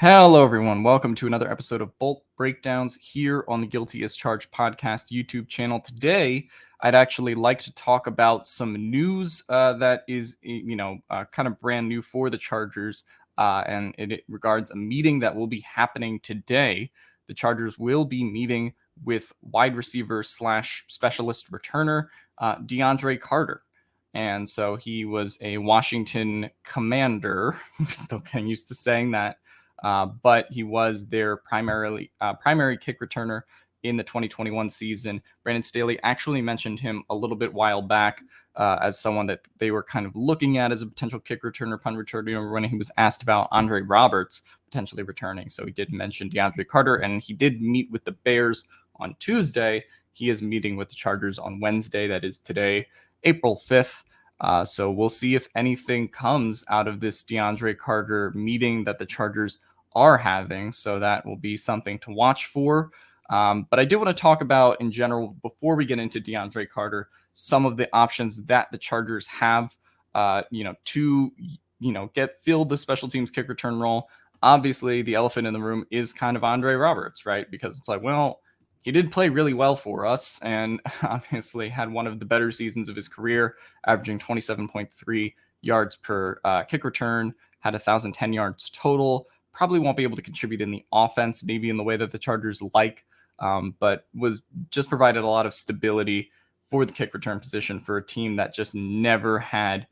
Hello, everyone. Welcome to another episode of Bolt Breakdowns here on the Guilty as Charged podcast YouTube channel. Today, I'd actually like to talk about some news that is, kind of brand new for the Chargers, and it regards a meeting that will be happening today. The Chargers will be meeting with wide receiver slash specialist returner DeAndre Carter. And so he was a Washington Commander. I'm still getting used to saying that. But he was their primary kick returner in the 2021 season. Brandon Staley actually mentioned him a little bit while back as someone that they were kind of looking at as a potential kick returner, punt returner, when he was asked about Andre Roberts potentially returning. So he did mention DeAndre Carter, and he did meet with the Bears on Tuesday. He is meeting with the Chargers on Wednesday, that is today, April 5th. So we'll see if anything comes out of this DeAndre Carter meeting that the Chargers are having. So that will be something to watch for. But I do want to talk about in general, before we get into DeAndre Carter, some of the options that the Chargers have, to get filled the special teams kick return role. Obviously, the elephant in the room is kind of Andre Roberts, right? Because it's like, well, he did play really well for us and obviously had one of the better seasons of his career, averaging 27.3 yards per kick return, had 1,010 yards total. Probably won't be able to contribute in the offense, maybe in the way that the Chargers like, but was just provided a lot of stability for the kick return position for a team that just never had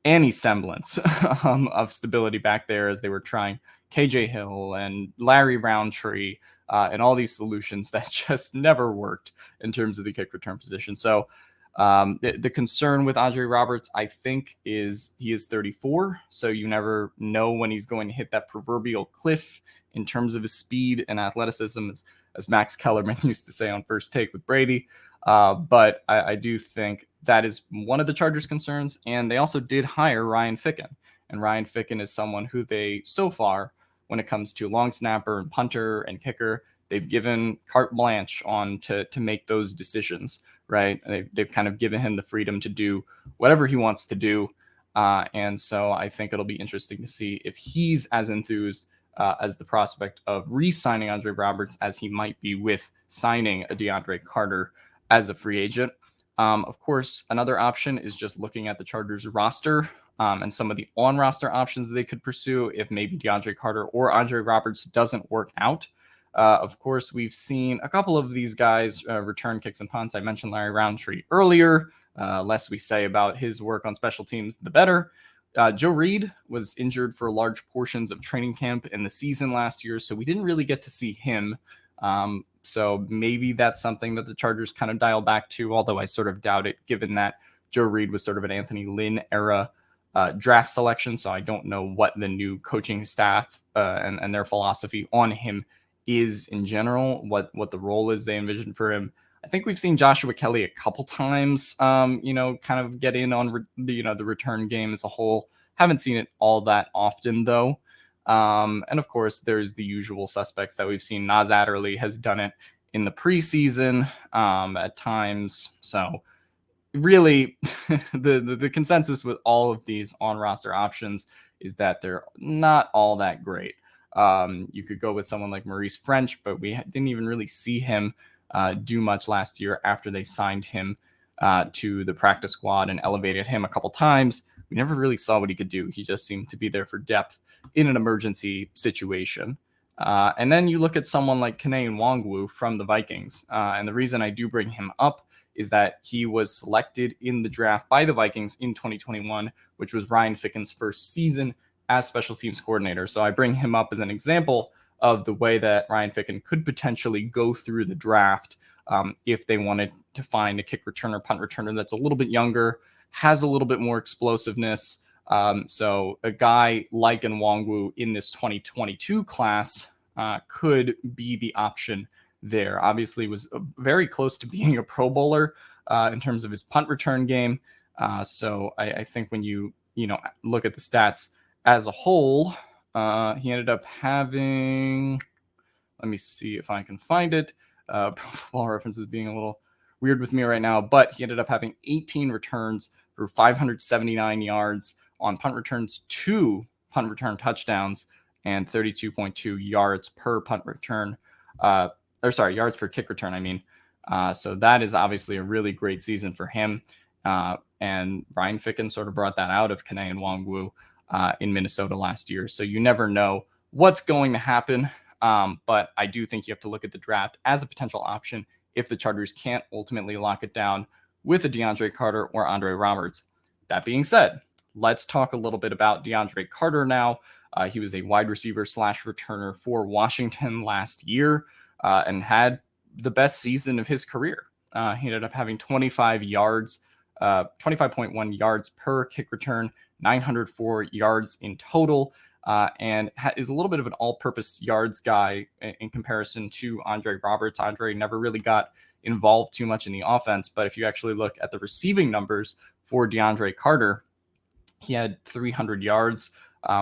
any semblance of stability back there as they were trying KJ Hill and Larry Roundtree and all these solutions that just never worked in terms of the kick return position. So the concern with Andre Roberts, I think, is he is 34, so you never know when he's going to hit that proverbial cliff in terms of his speed and athleticism, as Max Kellerman used to say on First Take with Brady. But I do think that is one of the Chargers' concerns, and they also did hire Ryan Ficken. And Ryan Ficken is someone who they, so far, when it comes to long snapper and punter and kicker, they've given carte blanche on to make those decisions. Right. They've kind of given him the freedom to do whatever he wants to do. And so I think it'll be interesting to see if he's as enthused as the prospect of re-signing Andre Roberts as he might be with signing a DeAndre Carter as a free agent. Of course, another option is just looking at the Chargers roster and some of the on-roster options they could pursue if maybe DeAndre Carter or Andre Roberts doesn't work out. Of course, we've seen a couple of these guys return kicks and punts. I mentioned Larry Roundtree earlier. Less we say about his work on special teams, the better. Joe Reed was injured for large portions of training camp in the season last year, so we didn't really get to see him. So maybe that's something that the Chargers kind of dial back to, although I sort of doubt it, given that Joe Reed was sort of an Anthony Lynn era draft selection. So I don't know what the new coaching staff and their philosophy on him is in general, what the role is they envision for him. I think we've seen Joshua Kelly a couple times, kind of get in on the return game as a whole. Haven't seen it all that often though. And of course, there's the usual suspects that we've seen. Nas Adderley has done it in the preseason at times. So really, the consensus with all of these on roster options is that they're not all that great. You could go with someone like Maurice French, but we didn't even really see him do much last year after they signed him to the practice squad and elevated him a couple times. We never really saw what he could do. He just seemed to be there for depth in an emergency situation. And then you look at someone like Kene Nwangwu from the Vikings. And the reason I do bring him up is that he was selected in the draft by the Vikings in 2021, which was Ryan Ficken's first season as special teams coordinator. So I bring him up as an example of the way that Ryan Ficken could potentially go through the draft if they wanted to find a kick returner, punt returner that's a little bit younger, has a little bit more explosiveness. So a guy like Nwangwu in this 2022 class could be the option there. Obviously was very close to being a Pro Bowler in terms of his punt return game. So I think when you look at the stats as a whole, he ended up having, let me see if I can find it. Pro Football Reference is being a little weird with me right now, but he ended up having 18 returns for 579 yards on punt returns, 2 punt return touchdowns, and 32.2 yards per punt return. Yards per kick return, I mean. So that is obviously a really great season for him. And Brian Ficken sort of brought that out of Kene and Nwangwu in Minnesota last year. So you never know what's going to happen. But I do think you have to look at the draft as a potential option if the Chargers can't ultimately lock it down with a DeAndre Carter or Andre Roberts. That being said, let's talk a little bit about DeAndre Carter now. He was a wide receiver / returner for Washington last year and had the best season of his career. He ended up having 25 yards, 25.1 yards per kick return, 904 yards in total, and is a little bit of an all-purpose yards guy in comparison to Andre Roberts. Andre never really got involved too much in the offense, but if you actually look at the receiving numbers for DeAndre Carter, he had 300 yards,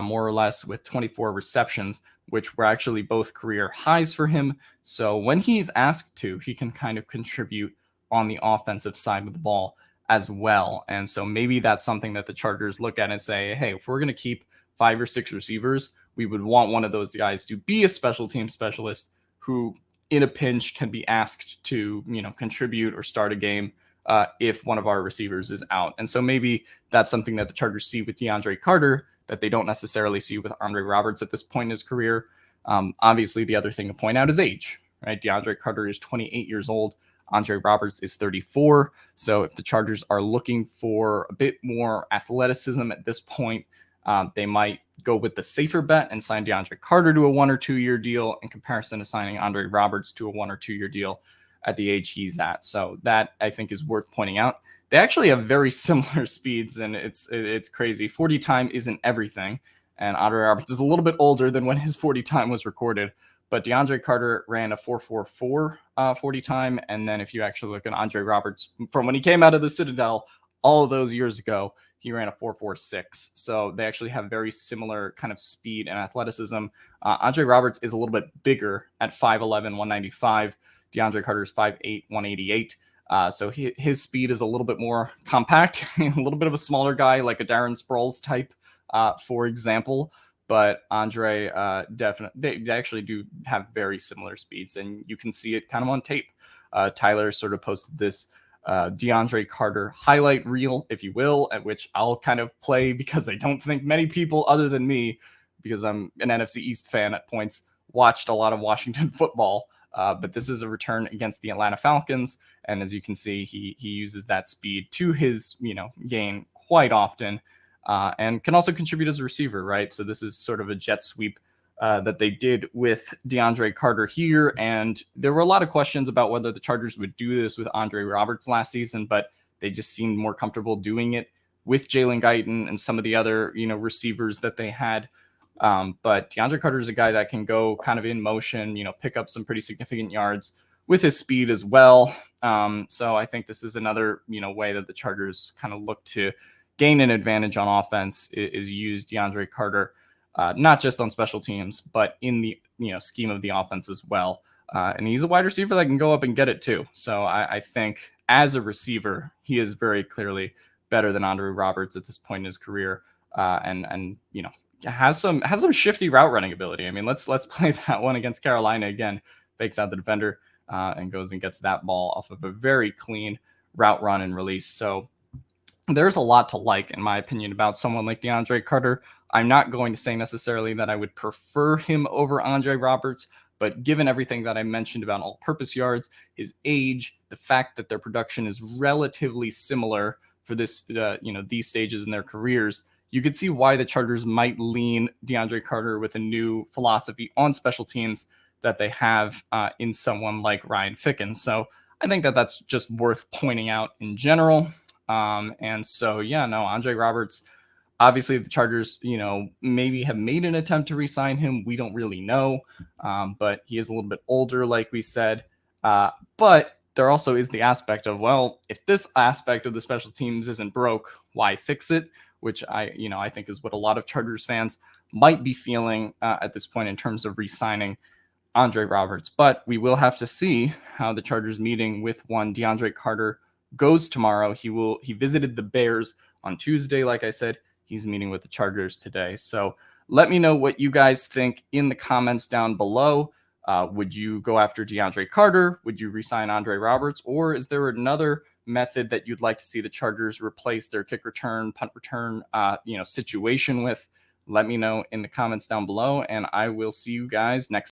more or less, with 24 receptions, which were actually both career highs for him. So when he's asked to, he can kind of contribute on the offensive side of the ball as well. And so maybe that's something that the Chargers look at and say, hey, if we're going to keep 5 or 6 receivers, we would want one of those guys to be a special team specialist who in a pinch can be asked to, contribute or start a game if one of our receivers is out. And so maybe that's something that the Chargers see with DeAndre Carter that they don't necessarily see with Andre Roberts at this point in his career. Obviously, the other thing to point out is age, right? DeAndre Carter is 28 years old. Andre Roberts is 34. So if the Chargers are looking for a bit more athleticism at this point, they might go with the safer bet and sign DeAndre Carter to a 1 or 2 year deal in comparison to signing Andre Roberts to a 1 or 2 year deal at the age he's at. So that, I think, is worth pointing out. They actually have very similar speeds, and it's crazy. 40 time isn't everything, and Andre Roberts is a little bit older than when his 40 time was recorded. But DeAndre Carter ran a 4.44 40 time, and then if you actually look at Andre Roberts from when he came out of the Citadel all of those years ago, he ran a 4.46. So they actually have very similar kind of speed and athleticism. Andre Roberts is a little bit bigger at 5'11", 195. DeAndre Carter is 5'8", 188. So his speed is a little bit more compact, a little bit of a smaller guy, like a Darren Sproles type, for example. But Andre, definitely, they actually do have very similar speeds, and you can see it kind of on tape. Tyler sort of posted this DeAndre Carter highlight reel, if you will, at which I'll kind of play because I don't think many people other than me, because I'm an NFC East fan at points, watched a lot of Washington football. But this is a return against the Atlanta Falcons. And as you can see, he uses that speed to his, gain quite often, and can also contribute as a receiver, right? So this is sort of a jet sweep that they did with DeAndre Carter here. And there were a lot of questions about whether the Chargers would do this with Andre Roberts last season, but they just seemed more comfortable doing it with Jalen Guyton and some of the other, receivers that they had. But DeAndre Carter is a guy that can go kind of in motion, pick up some pretty significant yards with his speed as well. So I think this is another, way that the Chargers kind of look to gain an advantage on offense is use DeAndre Carter, not just on special teams, but in the, scheme of the offense as well. And he's a wide receiver that can go up and get it too. So I think as a receiver, he is very clearly better than Andre Roberts at this point in his career. And has some shifty route running ability. I mean, let's play that one against Carolina again. Fakes out the defender and goes and gets that ball off of a very clean route run and release. So there's a lot to like, in my opinion, about someone like DeAndre Carter. I'm not going to say necessarily that I would prefer him over Andre Roberts, but given everything that I mentioned about all-purpose yards, his age, the fact that their production is relatively similar for this, these stages in their careers, you could see why the Chargers might lean DeAndre Carter with a new philosophy on special teams that they have in someone like Ryan Ficken. So I think that that's just worth pointing out in general. And so, Andre Roberts, obviously the Chargers, maybe have made an attempt to re-sign him. We don't really know, but he is a little bit older, like we said. But there also is the aspect of, well, if this aspect of the special teams isn't broke, why fix it? Which I think is what a lot of Chargers fans might be feeling at this point in terms of re-signing Andre Roberts. But we will have to see how the Chargers meeting with one DeAndre Carter goes tomorrow. He visited the Bears on Tuesday. Like I said, he's meeting with the Chargers today. So Let me know what you guys think in the comments down below. Would you go after DeAndre Carter? Would you resign Andre Roberts? Or is there another method that you'd like to see the Chargers replace their kick return, punt return, situation with? Let me know in the comments down below, and I will see you guys next